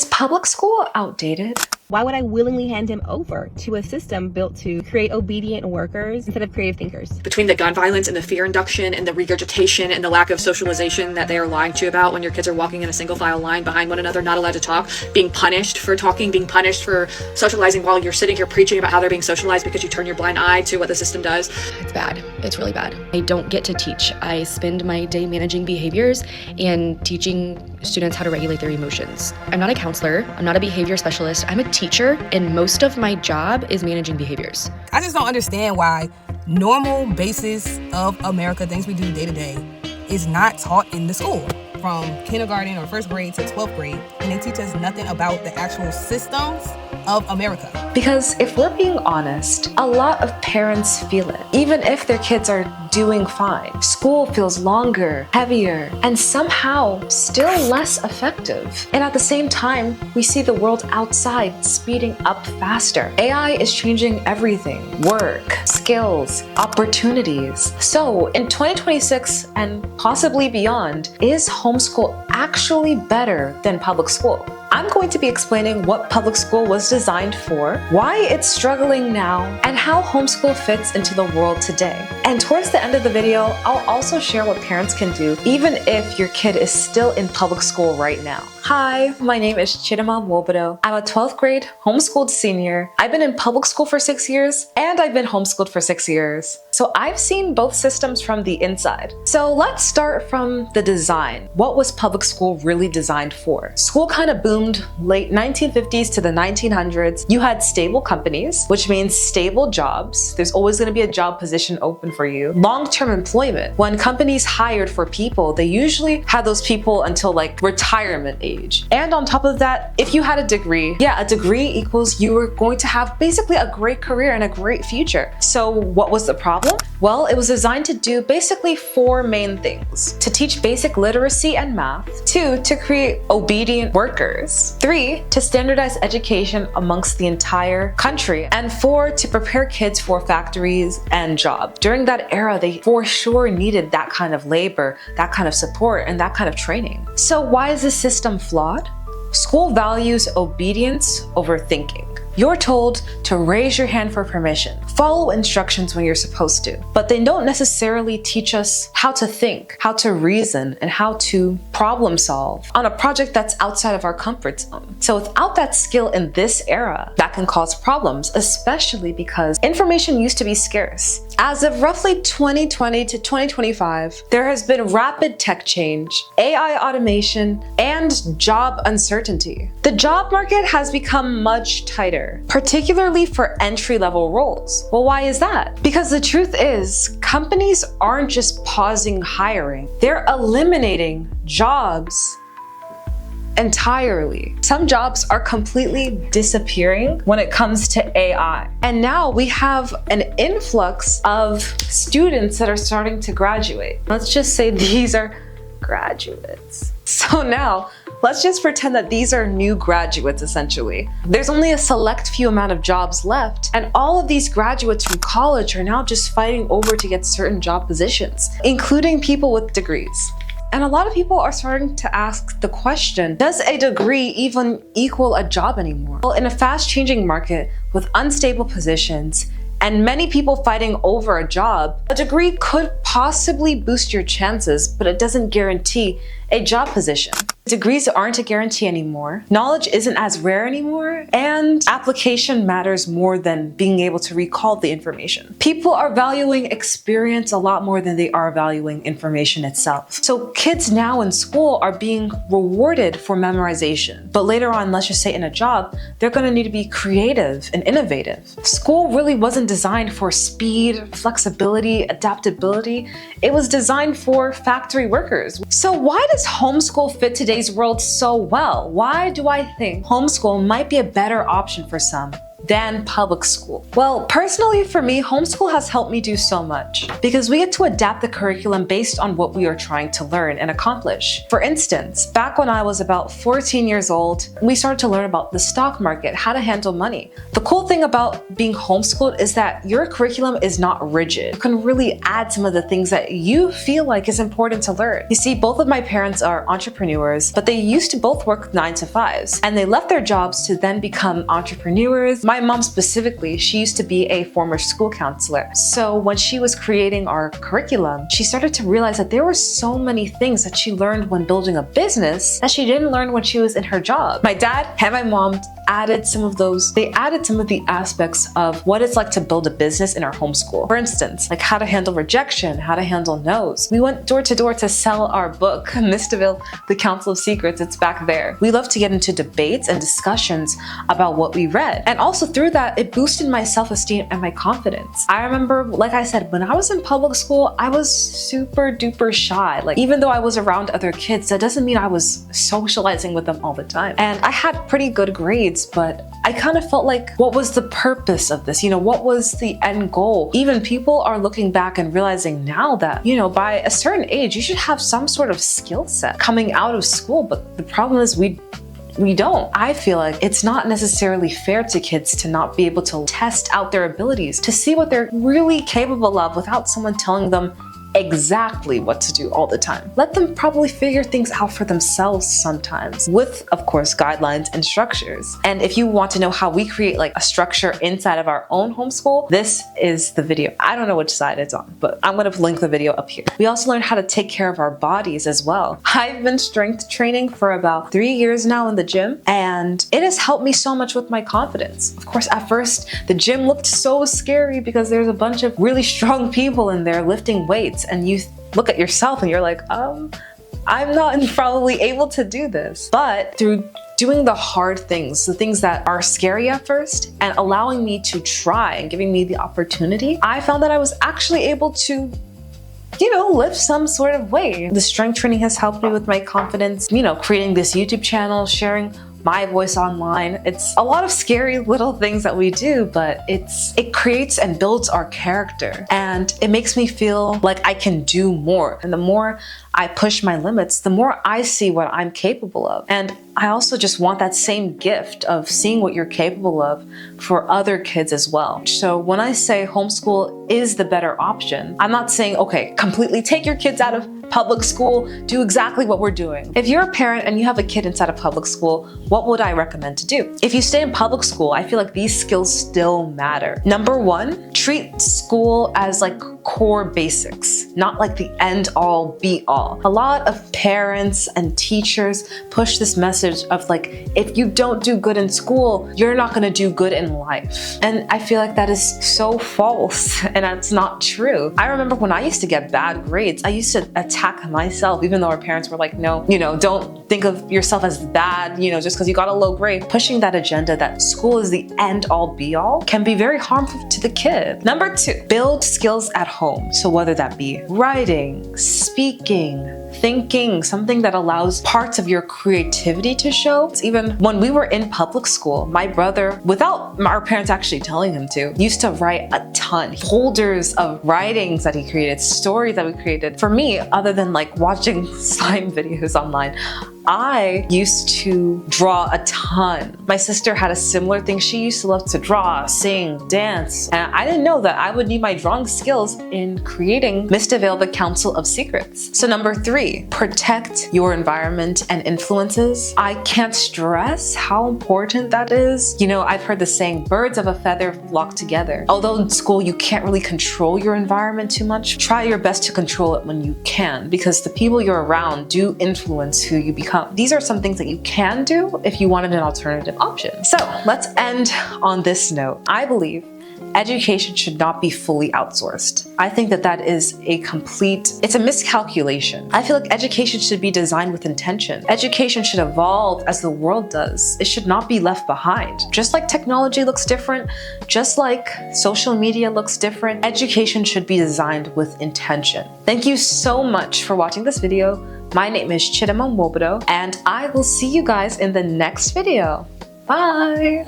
Is public school outdated? Why would I willingly hand him over to a system built to create obedient workers instead of creative thinkers? Between the gun violence and the fear induction and the regurgitation and the lack of socialization that they are lying to you about when your kids are walking in a single file line behind one another, not allowed to talk, being punished for talking, being punished for socializing while you're sitting here preaching about how they're being socialized because you turn your blind eye to what the system does. It's bad. It's really bad. I don't get to teach. I spend my day managing behaviors and teaching students how to regulate their emotions. I'm not a counselor. I'm not a behavior specialist. I'm a teacher, and most of my job is managing behaviors. I just don't understand why normal basis of America, things we do day to day, is not taught in the school. From kindergarten or first grade to 12th grade, and they teach us nothing about the actual systems of America. Because if we're being honest, a lot of parents feel it. Even if their kids are doing fine, school feels longer, heavier, and somehow still less effective. And at the same time, we see the world outside speeding up faster. AI is changing everything: work, skills, opportunities. So in 2026 and possibly beyond, is homeschool actually better than public school? I'm going to be explaining what public school was designed for, why it's struggling now, and how homeschool fits into the world today. And towards the end of the video, I'll also share what parents can do even if your kid is still in public school right now. Hi, my name is Chidima Wobodo. I'm a 12th grade homeschooled senior. I've been in public school for 6 years, and I've been homeschooled for 6 years. So I've seen both systems from the inside. So let's start from the design. What was public school really designed for? School kind of boomed late 1950s to the 1900s. You had stable companies, which means stable jobs. There's always going to be a job position open for you. Long-term employment. When companies hired for people, they usually had those people until like retirement age. And on top of that, if you had a degree, a degree equals you were going to have basically a great career and a great future. So what was the problem? Well, it was designed to do basically 4 main things: to teach basic literacy and math, 2, to create obedient workers, 3, to standardize education amongst the entire country, and 4, to prepare kids for factories and jobs. During that era, they for sure needed that kind of labor, that kind of support, and that kind of training. So why is this system flawed? School values obedience over thinking. You're told to raise your hand for permission, follow instructions when you're supposed to, but they don't necessarily teach us how to think, how to reason, and how to problem solve on a project that's outside of our comfort zone. So without that skill in this era, that can cause problems, especially because information used to be scarce. As of roughly 2020 to 2025, there has been rapid tech change, AI automation, and job uncertainty. The job market has become much tighter, particularly for entry-level roles. Well, why is that? Because the truth is, companies aren't just pausing hiring, they're eliminating jobs entirely. Some jobs are completely disappearing when it comes to AI. And now we have an influx of students that are starting to graduate. Let's just say these are graduates. So now, let's just pretend that these are new graduates, essentially. There's only a select few amount of jobs left, and all of these graduates from college are now just fighting over to get certain job positions, including people with degrees. And a lot of people are starting to ask the question, does a degree even equal a job anymore? Well, in a fast-changing market with unstable positions, and many people fighting over a job, a degree could possibly boost your chances, but it doesn't guarantee a job position. Degrees aren't a guarantee anymore, knowledge isn't as rare anymore, and application matters more than being able to recall the information. People are valuing experience a lot more than they are valuing information itself. So kids now in school are being rewarded for memorization, but later on, let's just say in a job, they're gonna need to be creative and innovative. School really wasn't designed for speed, flexibility, adaptability. It was designed for factory workers. So why does homeschool fit today's world so well? Why do I think homeschool might be a better option for some? than public school? Well, personally for me, homeschool has helped me do so much because we get to adapt the curriculum based on what we are trying to learn and accomplish. For instance, back when I was about 14 years old, we started to learn about the stock market, how to handle money. The cool thing about being homeschooled is that your curriculum is not rigid. You can really add some of the things that you feel like is important to learn. You see, both of my parents are entrepreneurs, but they used to both work 9 to 5s, and they left their jobs to then become entrepreneurs. My mom specifically, she used to be a former school counselor. So when she was creating our curriculum, she started to realize that there were so many things that she learned when building a business that she didn't learn when she was in her job. My dad and my mom added some of the aspects of what it's like to build a business in our homeschool. For instance, like how to handle rejection, how to handle no's. We went door to door to sell our book, Miss DeVille, The Council of Secrets. It's back there. We love to get into debates and discussions about what we read. And also through that, it boosted my self-esteem and my confidence. I remember, like I said, when I was in public school, I was super duper shy. Like even though I was around other kids, that doesn't mean I was socializing with them all the time. And I had pretty good grades, but I kind of felt like, what was the purpose of this? What was the end goal? Even people are looking back and realizing now that, by a certain age, you should have some sort of skill set coming out of school. But the problem is we don't. I feel like it's not necessarily fair to kids to not be able to test out their abilities, to see what they're really capable of without someone telling them exactly what to do all the time. Let them probably figure things out for themselves sometimes, with, of course, guidelines and structures. And if you want to know how we create like a structure inside of our own homeschool, this is the video. I don't know which side it's on, but I'm gonna link the video up here. We also learned how to take care of our bodies as well. I've been strength training for about 3 years now in the gym, and it has helped me so much with my confidence. Of course, at first, the gym looked so scary because there's a bunch of really strong people in there lifting weights, and you look at yourself and you're like, I'm not probably able to do this. But through doing the hard things, the things that are scary at first, and allowing me to try and giving me the opportunity, I found that I was actually able to lift some sort of weight. The strength training has helped me with my confidence, creating this YouTube channel, sharing my voice online. It's a lot of scary little things that we do, but it creates and builds our character, and it makes me feel like I can do more. And the more I push my limits, the more I see what I'm capable of. And I also just want that same gift of seeing what you're capable of for other kids as well. So when I say homeschool is the better option, I'm not saying, okay, completely take your kids out of public school, do exactly what we're doing. If you're a parent and you have a kid inside of public school, what would I recommend to do? If you stay in public school, I feel like these skills still matter. Number one, treat school as like core basics, not like the end all be all. A lot of parents and teachers push this message of like, if you don't do good in school, you're not gonna do good in life. And I feel like that is so false, and that's not true. I remember when I used to get bad grades, I used to attack myself, even though our parents were like, no, don't think of yourself as bad, just because you got a low grade. Pushing that agenda that school is the end all be all can be very harmful to the kid. Number two, build skills at home. So whether that be writing, speaking, thinking, something that allows parts of your creativity to show. Even when we were in public school, my brother, without our parents actually telling him to, used to write a ton. Folders of writings that he created, stories that we created. For me, other than like watching slime videos online, I used to draw a ton. My sister had a similar thing. She used to love to draw, sing, dance. And I didn't know that I would need my drawing skills in creating Miss DeVille, The Council of Secrets. So number three, protect your environment and influences. I can't stress how important that is. I've heard the saying, birds of a feather flock together. Although in school you can't really control your environment too much, try your best to control it when you can, because the people you're around do influence who you become. These are some things that you can do if you wanted an alternative option. So let's end on this note. I believe education should not be fully outsourced. I think that is it's a miscalculation. I feel like education should be designed with intention. Education should evolve as the world does. It should not be left behind. Just like technology looks different, just like social media looks different, education should be designed with intention. Thank you so much for watching this video. My name is Chidema Mwobodo, and I will see you guys in the next video. Bye!